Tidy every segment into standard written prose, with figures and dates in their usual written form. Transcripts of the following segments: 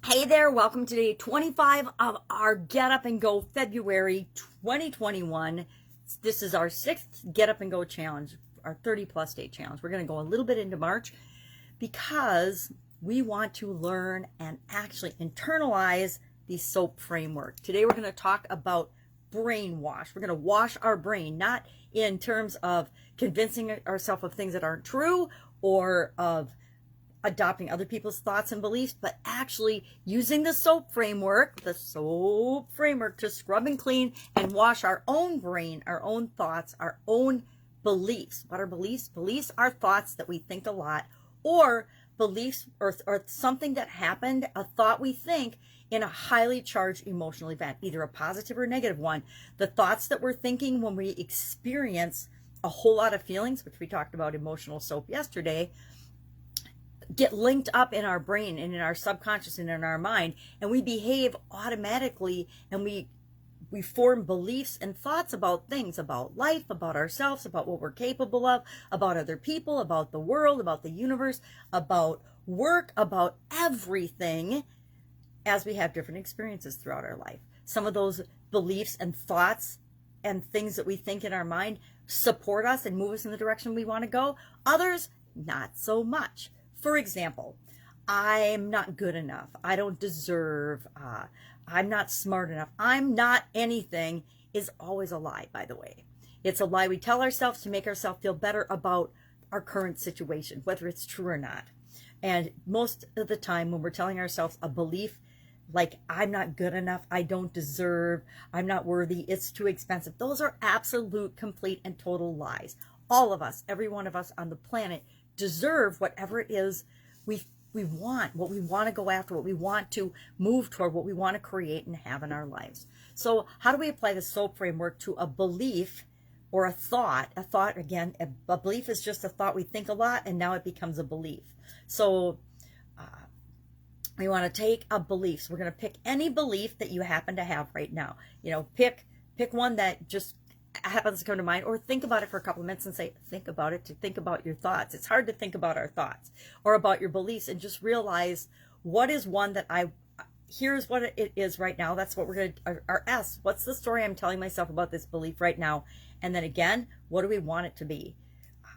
Hey there, welcome to day 25 of our Get Up and Go February 2021. This is our sixth Get Up and Go challenge, our 30 plus day challenge. We're going to go a little bit into March because we want to learn and actually internalize the SOAP framework. Today we're going to talk about brainwash. We're going to wash our brain, not in terms of convincing ourselves of things that aren't true or of adopting other people's thoughts and beliefs, but actually using the SOAP framework, to scrub and clean and wash our own brain, our own thoughts, our own beliefs. What are beliefs? Beliefs are thoughts that we think a lot, or beliefs or something that happened, a thought we think in a highly charged emotional event, either a positive or negative one. The thoughts that we're thinking when we experience a whole lot of feelings, which we talked about emotional SOAP yesterday, get linked up in our brain and in our subconscious and in our mind, and we behave automatically, and we form beliefs and thoughts about things, about life, about ourselves, about what we're capable of, about other people, about the world, about the universe, about work, about everything, as we have different experiences throughout our life. Some of those beliefs and thoughts and things that we think in our mind support us and move us in the direction we want to go. Others, not so much. For example, I'm not good enough. I don't deserve. I'm not smart enough. I'm not anything is always a lie, by the way. It's a lie we tell ourselves to make ourselves feel better about our current situation, whether it's true or not. And most of the time when we're telling ourselves a belief like I'm not good enough, I don't deserve, I'm not worthy, it's too expensive, those are absolute, complete, and total lies. All of us, every one of us on the planet, deserve whatever it is we want, what we want to go after, what we want to move toward, what we want to create and have in our lives. So how do we apply the SOAP framework to a belief or a thought? A thought, again, a belief is just a thought we think a lot, and now it becomes a belief. So we want to take a belief. So we're going to pick any belief that you happen to have right now. Pick one that just happens to come to mind, or think about it for a couple of minutes and say, think about it, to think about your thoughts. It's hard to think about our thoughts or about your beliefs, and just realize what is one that here's what it is right now. That's what we're going to, our S, what's the story I'm telling myself about this belief right now? And then again, what do we want it to be?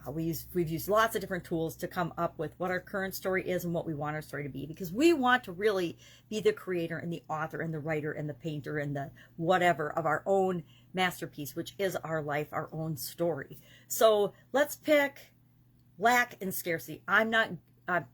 We've used lots of different tools to come up with what our current story is and what we want our story to be, because we want to really be the creator and the author and the writer and the painter and the whatever of our own masterpiece, which is our life, our own story. So let's pick lack and scarcity.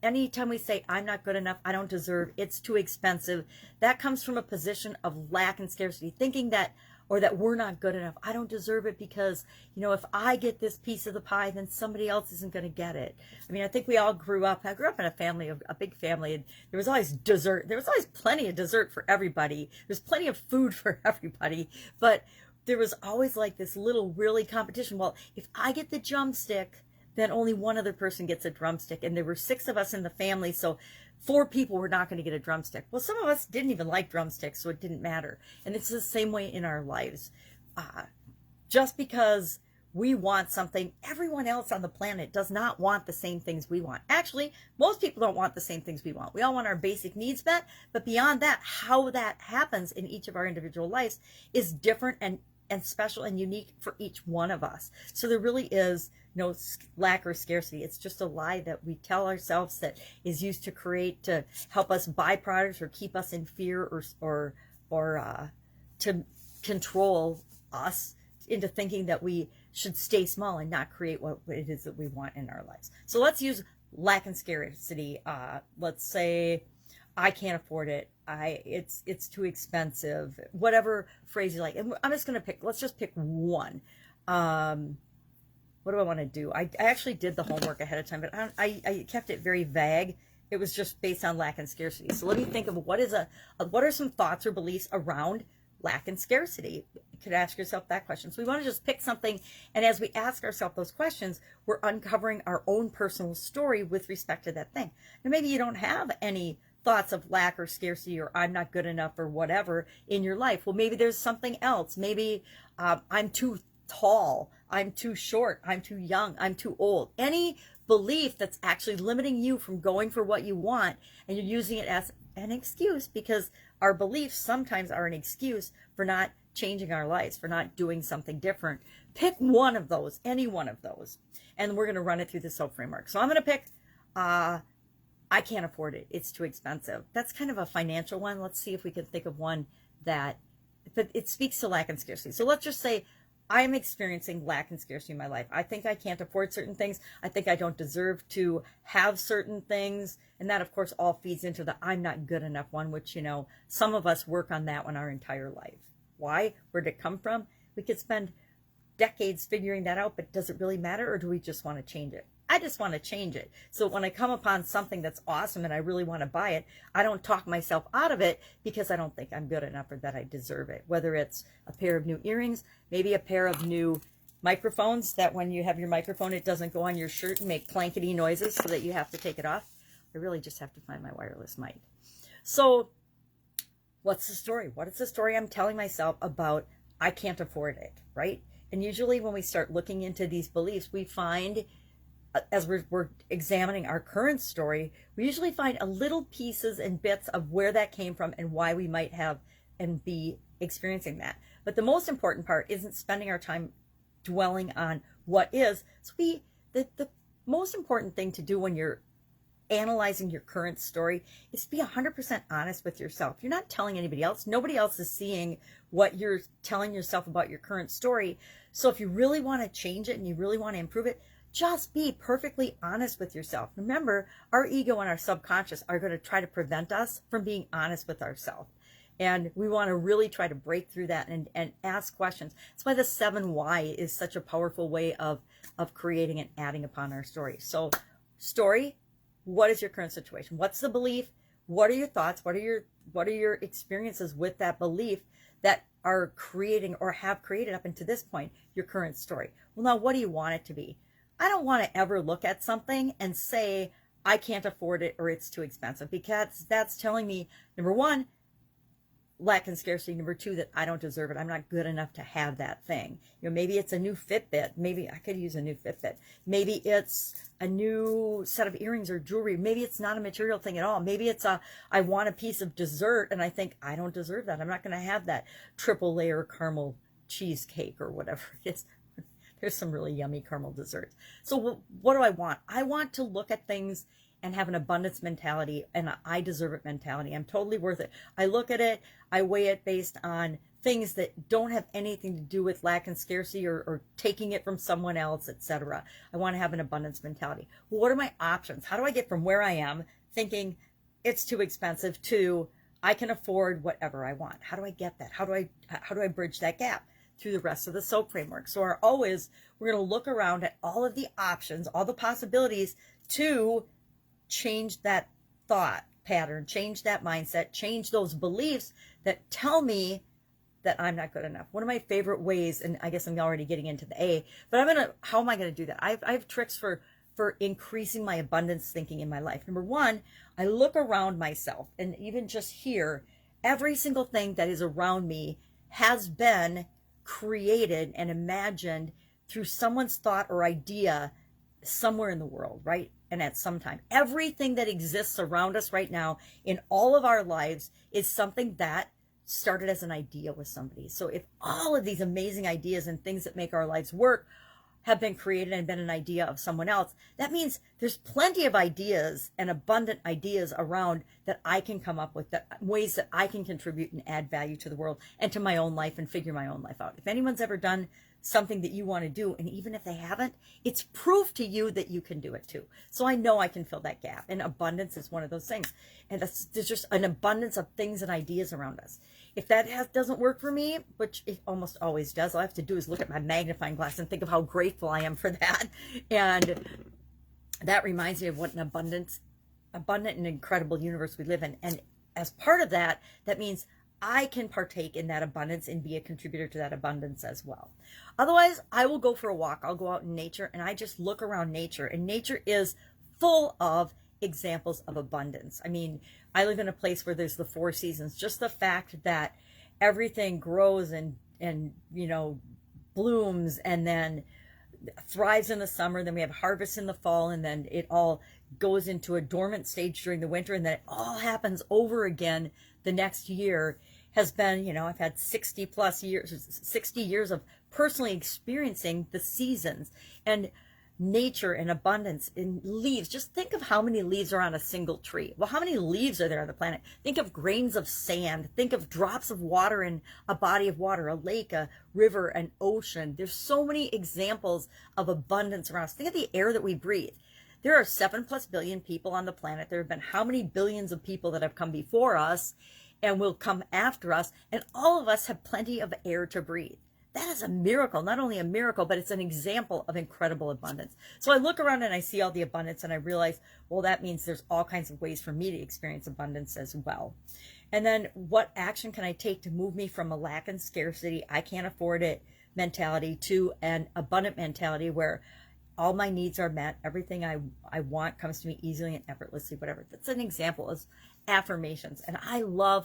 Anytime we say I'm not good enough, I don't deserve, it's too expensive, that comes from a position of lack and scarcity, thinking that, or that we're not good enough. I don't deserve it because, if I get this piece of the pie, then somebody else isn't going to get it. I mean, I think we all grew up in a big family, and there was always dessert. There was always plenty of dessert for everybody. There's plenty of food for everybody, but there was always like this little really competition. Well, if I get the drumstick, then only one other person gets a drumstick. And there were 6 of us in the family, so 4 people were not going to get a drumstick. Well, some of us didn't even like drumsticks, so it didn't matter. And it's the same way in our lives. Just because we want something, everyone else on the planet does not want the same things we want. Actually, most people don't want the same things we want. We all want our basic needs met, but beyond that, how that happens in each of our individual lives is different and special and unique for each one of us. So there really is no lack or scarcity. It's just a lie that we tell ourselves that is used to help us buy products or keep us in fear or to control us into thinking that we should stay small and not create what it is that we want in our lives. So let's use lack and scarcity. Let's say I can't afford it. It's too expensive. Whatever phrase you like. And I'm just going to let's just pick one. What do I want to do? I actually did the homework ahead of time, but I kept it very vague. It was just based on lack and scarcity. So let me think of what are some thoughts or beliefs around lack and scarcity. You could ask yourself that question. So we want to just pick something, and as we ask ourselves those questions, we're uncovering our own personal story with respect to that thing. Now, maybe you don't have any thoughts of lack or scarcity or I'm not good enough or whatever in your life. Well, maybe there's something else. Maybe I'm too tall, I'm too short, I'm too young, I'm too old. Any belief that's actually limiting you from going for what you want, and you're using it as an excuse, because our beliefs sometimes are an excuse for not changing our lives, for not doing something different. Pick one of those, any one of those, and we're going to run it through the SOAP framework. So I'm going to pick, I can't afford it. It's too expensive. That's kind of a financial one. Let's see if we can think of one that, but it speaks to lack and scarcity. So let's just say I am experiencing lack and scarcity in my life. I think I can't afford certain things. I think I don't deserve to have certain things. And that, of course, all feeds into the I'm not good enough one, which, you know, some of us work on that one our entire life. Why? Where did it come from? We could spend decades figuring that out, but does it really matter, or do we just want to change it? I just want to change it. So when I come upon something that's awesome and I really want to buy it, I don't talk myself out of it because I don't think I'm good enough or that I deserve it. Whether it's a pair of new earrings, maybe a pair of new microphones that when you have your microphone, it doesn't go on your shirt and make clankety noises so that you have to take it off. I really just have to find my wireless mic. So what's the story? What is the story I'm telling myself about I can't afford it, right? And usually when we start looking into these beliefs, we find, as we're examining our current story, we usually find a little pieces and bits of where that came from and why we might have and be experiencing that. But the most important part isn't spending our time dwelling on what is. So the most important thing to do when you're analyzing your current story is to be 100% honest with yourself. You're not telling anybody else. Nobody else is seeing what you're telling yourself about your current story. So if you really want to change it and you really want to improve it, just be perfectly honest with yourself. Remember, our ego and our subconscious are going to try to prevent us from being honest with ourselves. And we want to really try to break through that and ask questions. That's why the 7 why is such a powerful way of creating and adding upon our story. So story, what is your current situation? What's the belief? What are your thoughts? What are your experiences with that belief that are creating or have created up until this point your current story? Well, now what do you want it to be? I don't want to ever look at something and say, I can't afford it or it's too expensive, because that's telling me, number one, lack and scarcity. Number two, that I don't deserve it. I'm not good enough to have that thing. You know, maybe it's a new Fitbit. Maybe I could use a new Fitbit. Maybe it's a new set of earrings or jewelry. Maybe it's not a material thing at all. Maybe it's I want a piece of dessert and I think I don't deserve that. I'm not going to have that triple layer caramel cheesecake or whatever it is. There's some really yummy caramel desserts. So what do I want? I want to look at things and have an abundance mentality and an I deserve it mentality. I'm totally worth it. I look at it, I weigh it based on things that don't have anything to do with lack and scarcity or taking it from someone else, etc. I want to have an abundance mentality. Well, what are my options? How do I get from where I am thinking it's too expensive to I can afford whatever I want? How do I get that? How do I bridge that gap? Through the rest of the SOAP framework. So we're going to look around at all of the options, all the possibilities to change that thought pattern, change that mindset, change those beliefs that tell me that I'm not good enough. One of my favorite ways, and I guess I'm already getting into the A, but how am I going to do that? I have tricks for increasing my abundance thinking in my life. Number one, I look around myself, and even just here, every single thing that is around me has been created and imagined through someone's thought or idea somewhere in the world, right? And at some time, everything that exists around us right now in all of our lives is something that started as an idea with somebody. So if all of these amazing ideas and things that make our lives work have been created and been an idea of someone else, that means there's plenty of ideas and abundant ideas around that I can come up with, that ways that I can contribute and add value to the world and to my own life and figure my own life out. If anyone's ever done something that you want to do, and even if they haven't, it's proof to you that you can do it too. So I know I can fill that gap, and abundance is one of those things. And there's just an abundance of things and ideas around us. If that doesn't work for me, which it almost always does, all I have to do is look at my magnifying glass and think of how grateful I am for that. And that reminds me of what an abundant and incredible universe we live in. And as part of that, that means I can partake in that abundance and be a contributor to that abundance as well. Otherwise, I will go for a walk. I'll go out in nature and I just look around nature. And nature is full of examples of abundance. I mean, I live in a place where there's the 4 seasons. Just the fact that everything grows and you know, blooms, and then thrives in the summer, then we have harvest in the fall, and then it all goes into a dormant stage during the winter, and then it all happens over again the next year. Has been, I've had 60 plus years, 60 years of personally experiencing the seasons and nature and abundance in leaves. Just think of how many leaves are on a single tree. Well, how many leaves are there on the planet? Think of grains of sand. Think of drops of water in a body of water, a lake, a river, an ocean. There's so many examples of abundance around us. Think of the air that we breathe. There are 7+ billion people on the planet. There have been how many billions of people that have come before us and will come after us, and all of us have plenty of air to breathe. That is a miracle. Not only a miracle, but it's an example of incredible abundance. So I look around and I see all the abundance, and I realize, well, that means there's all kinds of ways for me to experience abundance as well. And then what action can I take to move me from a lack and scarcity, I can't afford it mentality, to an abundant mentality where all my needs are met, everything I want comes to me easily and effortlessly, whatever. That's an example of affirmations. And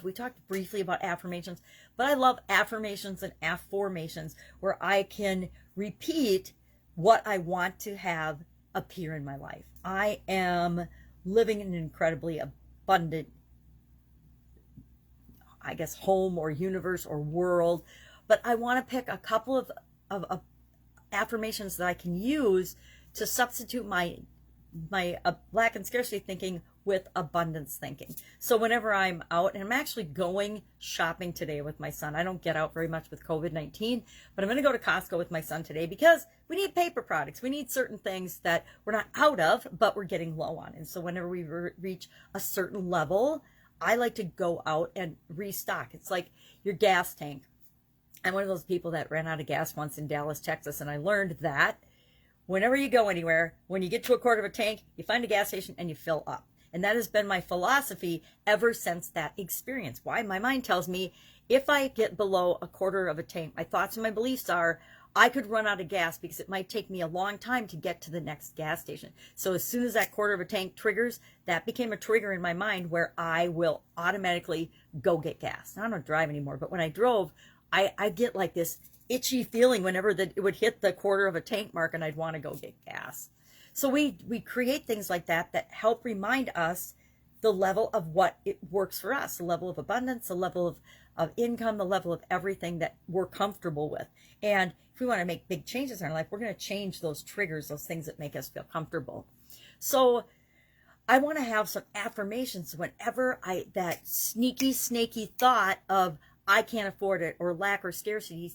we talked briefly about affirmations, but I love affirmations and affirmations where I can repeat what I want to have appear in my life. I am living in an incredibly abundant, I guess, home or universe or world, but I want to pick a couple of affirmations that I can use to substitute my lack and scarcity thinking with abundance thinking. So whenever I'm out, and I'm actually going shopping today with my son. I don't get out very much with COVID-19, but I'm going to go to Costco with my son today because we need paper products. We need certain things that we're not out of, but we're getting low on. And so whenever we reach a certain level, I like to go out and restock. It's like your gas tank. I'm one of those people that ran out of gas once in Dallas, Texas, and I learned that whenever you go anywhere, when you get to a quarter of a tank, you find a gas station and you fill up. And that has been my philosophy ever since that experience. Why? My mind tells me if I get below a quarter of a tank, my thoughts and my beliefs are I could run out of gas because it might take me a long time to get to the next gas station. So as soon as that quarter of a tank triggers, that became a trigger in my mind where I will automatically go get gas. Now, I don't drive anymore, but when I drove, I get like this itchy feeling whenever it would hit the quarter of a tank mark and I'd want to go get gas. So we create things like that help remind us the level of what it works for us, the level of abundance, the level of income, the level of everything that we're comfortable with. And if we want to make big changes in our life, we're going to change those triggers, those things that make us feel comfortable. So I want to have some affirmations whenever that sneaky, snaky thought of I can't afford it or lack or scarcity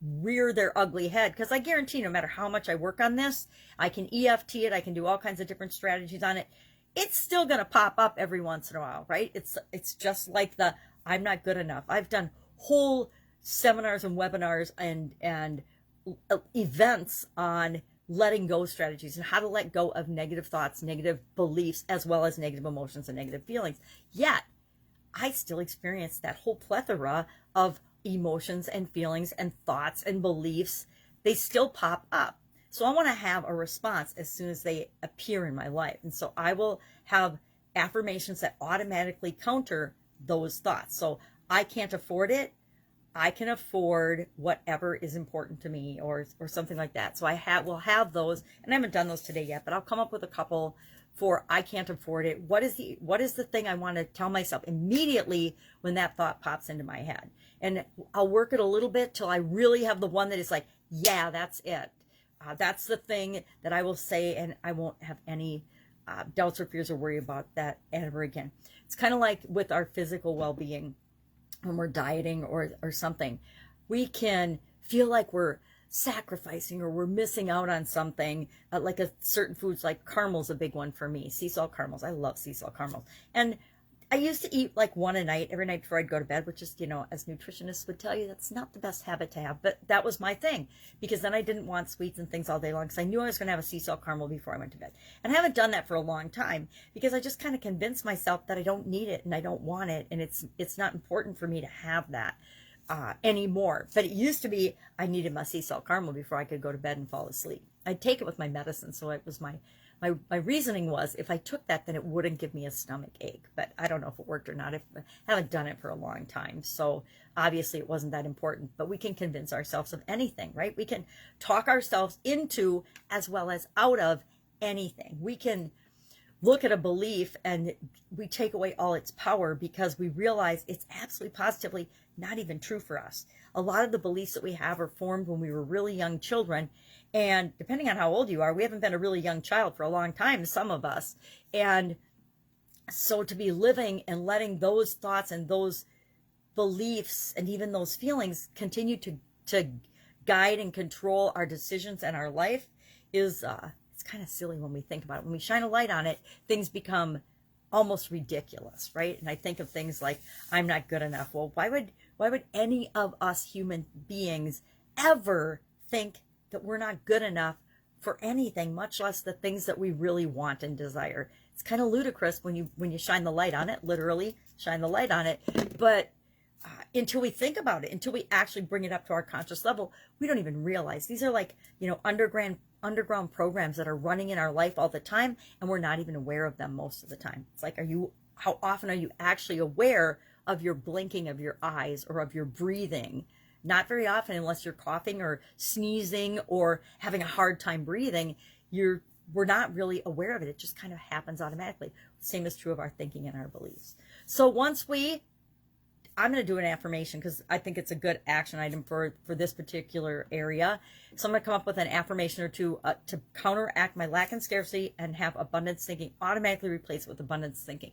rear their ugly head, because I guarantee no matter how much I work on this, I can EFT it, I can do all kinds of different strategies on it, it's still going to pop up every once in a while, right? It's just like the I'm not good enough. I've done whole seminars and webinars and events on letting go strategies and how to let go of negative thoughts, negative beliefs, as well as negative emotions and negative feelings. Yet I still experience that whole plethora of emotions and feelings and thoughts and beliefs. They still pop up. So I want to have a response as soon as they appear in my life. And so I will have affirmations that automatically counter those thoughts. So I can't afford it. I can afford whatever is important to me, or something like that. So will have those, and I haven't done those today yet, but I'll come up with a couple for I can't afford it. What is the thing I want to tell myself immediately when that thought pops into my head? And I'll work it a little bit till I really have the one that is like, yeah, that's it. That's the thing that I will say, and I won't have any doubts or fears or worry about that ever again. It's kind of like with our physical well-being when we're dieting or something. We can feel like we're sacrificing or we're missing out on something, like a certain foods, like caramel's a big one for me. Sea salt caramels. I love sea salt caramels. And I used to eat like one a night, every night before I'd go to bed, which is, as nutritionists would tell you, that's not the best habit to have. But that was my thing, because then I didn't want sweets and things all day long, because I knew I was going to have a sea salt caramel before I went to bed. And I haven't done that for a long time, because I just kind of convinced myself that I don't need it and I don't want it. And it's not important for me to have that anymore. But it used to be I needed my sea salt caramel before I could go to bed and fall asleep. I'd take it with my medicine, so it was my my reasoning was if I took that, then it wouldn't give me a stomach ache. But I don't know if it worked or not. I haven't done it for a long time. So obviously it wasn't that important. But we can convince ourselves of anything, right? We can talk ourselves into as well as out of anything. We can look at a belief and we take away all its power because we realize it's absolutely positively not even true for us. A lot of the beliefs that we have are formed when we were really young children. And depending on how old you are, we haven't been a really young child for a long time, some of us. And so to be living and letting those thoughts and those beliefs and even those feelings continue to guide and control our decisions and our life is it's kind of silly when we think about it. When we shine a light on it, things become almost ridiculous, right? And I think of things like, I'm not good enough. Well, why would any of us human beings ever think that we're not good enough for anything, much less the things that we really want and desire? It's kind of ludicrous when you shine the light on it, literally shine the light on it. But until we think about it, until we actually bring it up to our conscious level, we don't even realize. These are like, underground programs that are running in our life all the time, and we're not even aware of them most of the time. It's like, how often are you actually aware of your blinking of your eyes or of your breathing? Not very often, unless you're coughing or sneezing or having a hard time breathing. We're not really aware of it. It just kind of happens automatically. Same is true of our thinking and our beliefs. So I'm going to do an affirmation because I think it's a good action item for this particular area. So I'm going to come up with an affirmation or two to counteract my lack and scarcity and have abundance thinking automatically replace it with abundance thinking.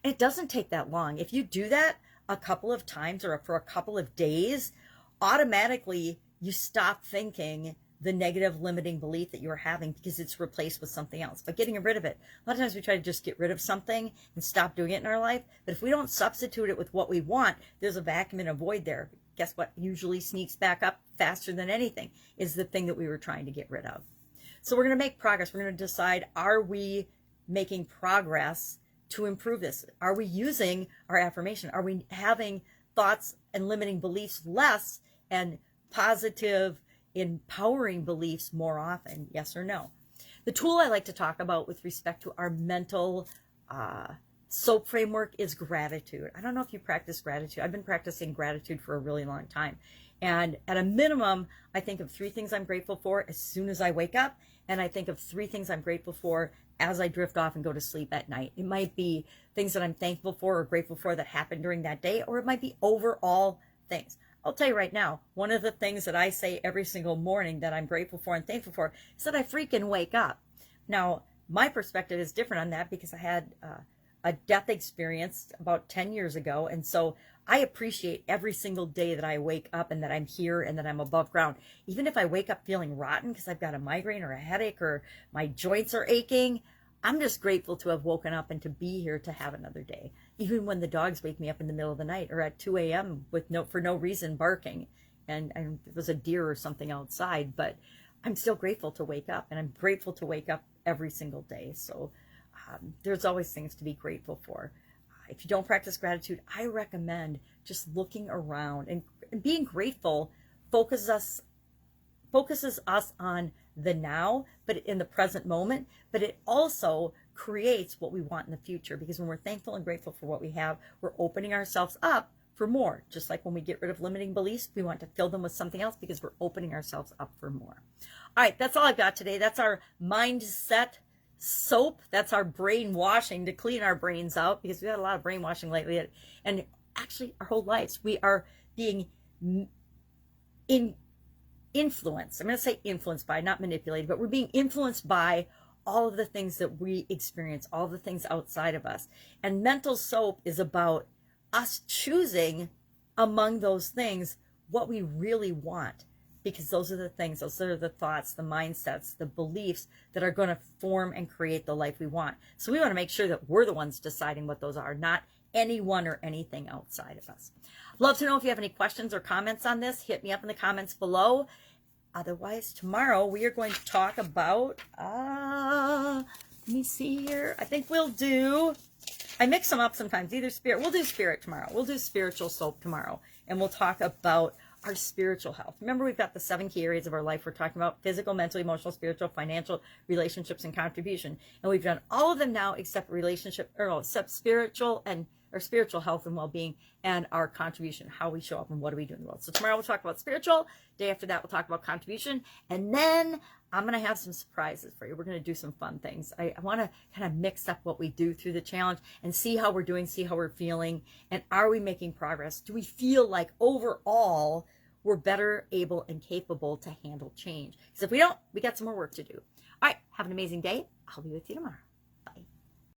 And it doesn't take that long. If you do that a couple of times or for a couple of days, automatically you stop thinking the negative limiting belief that you are having because it's replaced with something else. By getting rid of it, a lot of times we try to just get rid of something and stop doing it in our life. But if we don't substitute it with what we want, there's a vacuum and a void there. Guess what usually sneaks back up faster than anything is the thing that we were trying to get rid of. So we're going to make progress. We're going to decide, are we making progress to improve this? Are we using our affirmation? Are we having thoughts and limiting beliefs less and positive, empowering beliefs more often? Yes or no? The tool I like to talk about with respect to our mental SOAP framework is gratitude. I don't know if you practice gratitude. I've been practicing gratitude for a really long time. And at a minimum, I think of 3 things I'm grateful for as soon as I wake up. And I think of 3 things I'm grateful for as I drift off and go to sleep at night. It might be things that I'm thankful for or grateful for that happened during that day, or it might be overall things. I'll tell you right now, one of the things that I say every single morning that I'm grateful for and thankful for is that I freaking wake up. Now, my perspective is different on that because I had a death experience about 10 years ago. And so I appreciate every single day that I wake up and that I'm here and that I'm above ground. Even if I wake up feeling rotten because I've got a migraine or a headache or my joints are aching, I'm just grateful to have woken up and to be here to have another day. Even when the dogs wake me up in the middle of the night or at 2 a.m. for no reason barking, and it was a deer or something outside, but I'm still grateful to wake up, and I'm grateful to wake up every single day. So there's always things to be grateful for. If you don't practice gratitude, I recommend just looking around and being grateful focuses us on the now, but in the present moment, but it also creates what we want in the future, because when we're thankful and grateful for what we have, we're opening ourselves up for more. Just like when we get rid of limiting beliefs, we want to fill them with something else because we're opening ourselves up for more. All right, that's all I've got today. That's our mindset soap. That's our brainwashing to clean our brains out, because we had a lot of brainwashing lately, and actually our whole lives we are being influenced. I'm going to say influenced by, not manipulated, but we're being influenced by all of the things that we experience, all of the things outside of us. And mental soap is about us choosing among those things what we really want, because those are the things, those are the thoughts, the mindsets, the beliefs that are going to form and create the life we want. So we want to make sure that we're the ones deciding what those are, not anyone or anything outside of us. Love to know if you have any questions or comments on this. Hit me up in the comments below. Otherwise, tomorrow we are going to talk about, let me see here. I think I mix them up sometimes, either spirit. We'll do spirit tomorrow. We'll do spiritual soap tomorrow. And we'll talk about our spiritual health. Remember, we've got the 7 key areas of our life. We're talking about physical, mental, emotional, spiritual, financial, relationships, and contribution. And we've done all of them now except except spiritual and our spiritual health and well-being and our contribution, how we show up and what do we do in the world. So tomorrow we'll talk about spiritual. Day after that, we'll talk about contribution. And then I'm going to have some surprises for you. We're going to do some fun things. I want to kind of mix up what we do through the challenge and see how we're doing, see how we're feeling, and are we making progress? Do we feel like overall we're better able and capable to handle change? Because if we don't, we got some more work to do. All right, have an amazing day. I'll be with you tomorrow. Bye.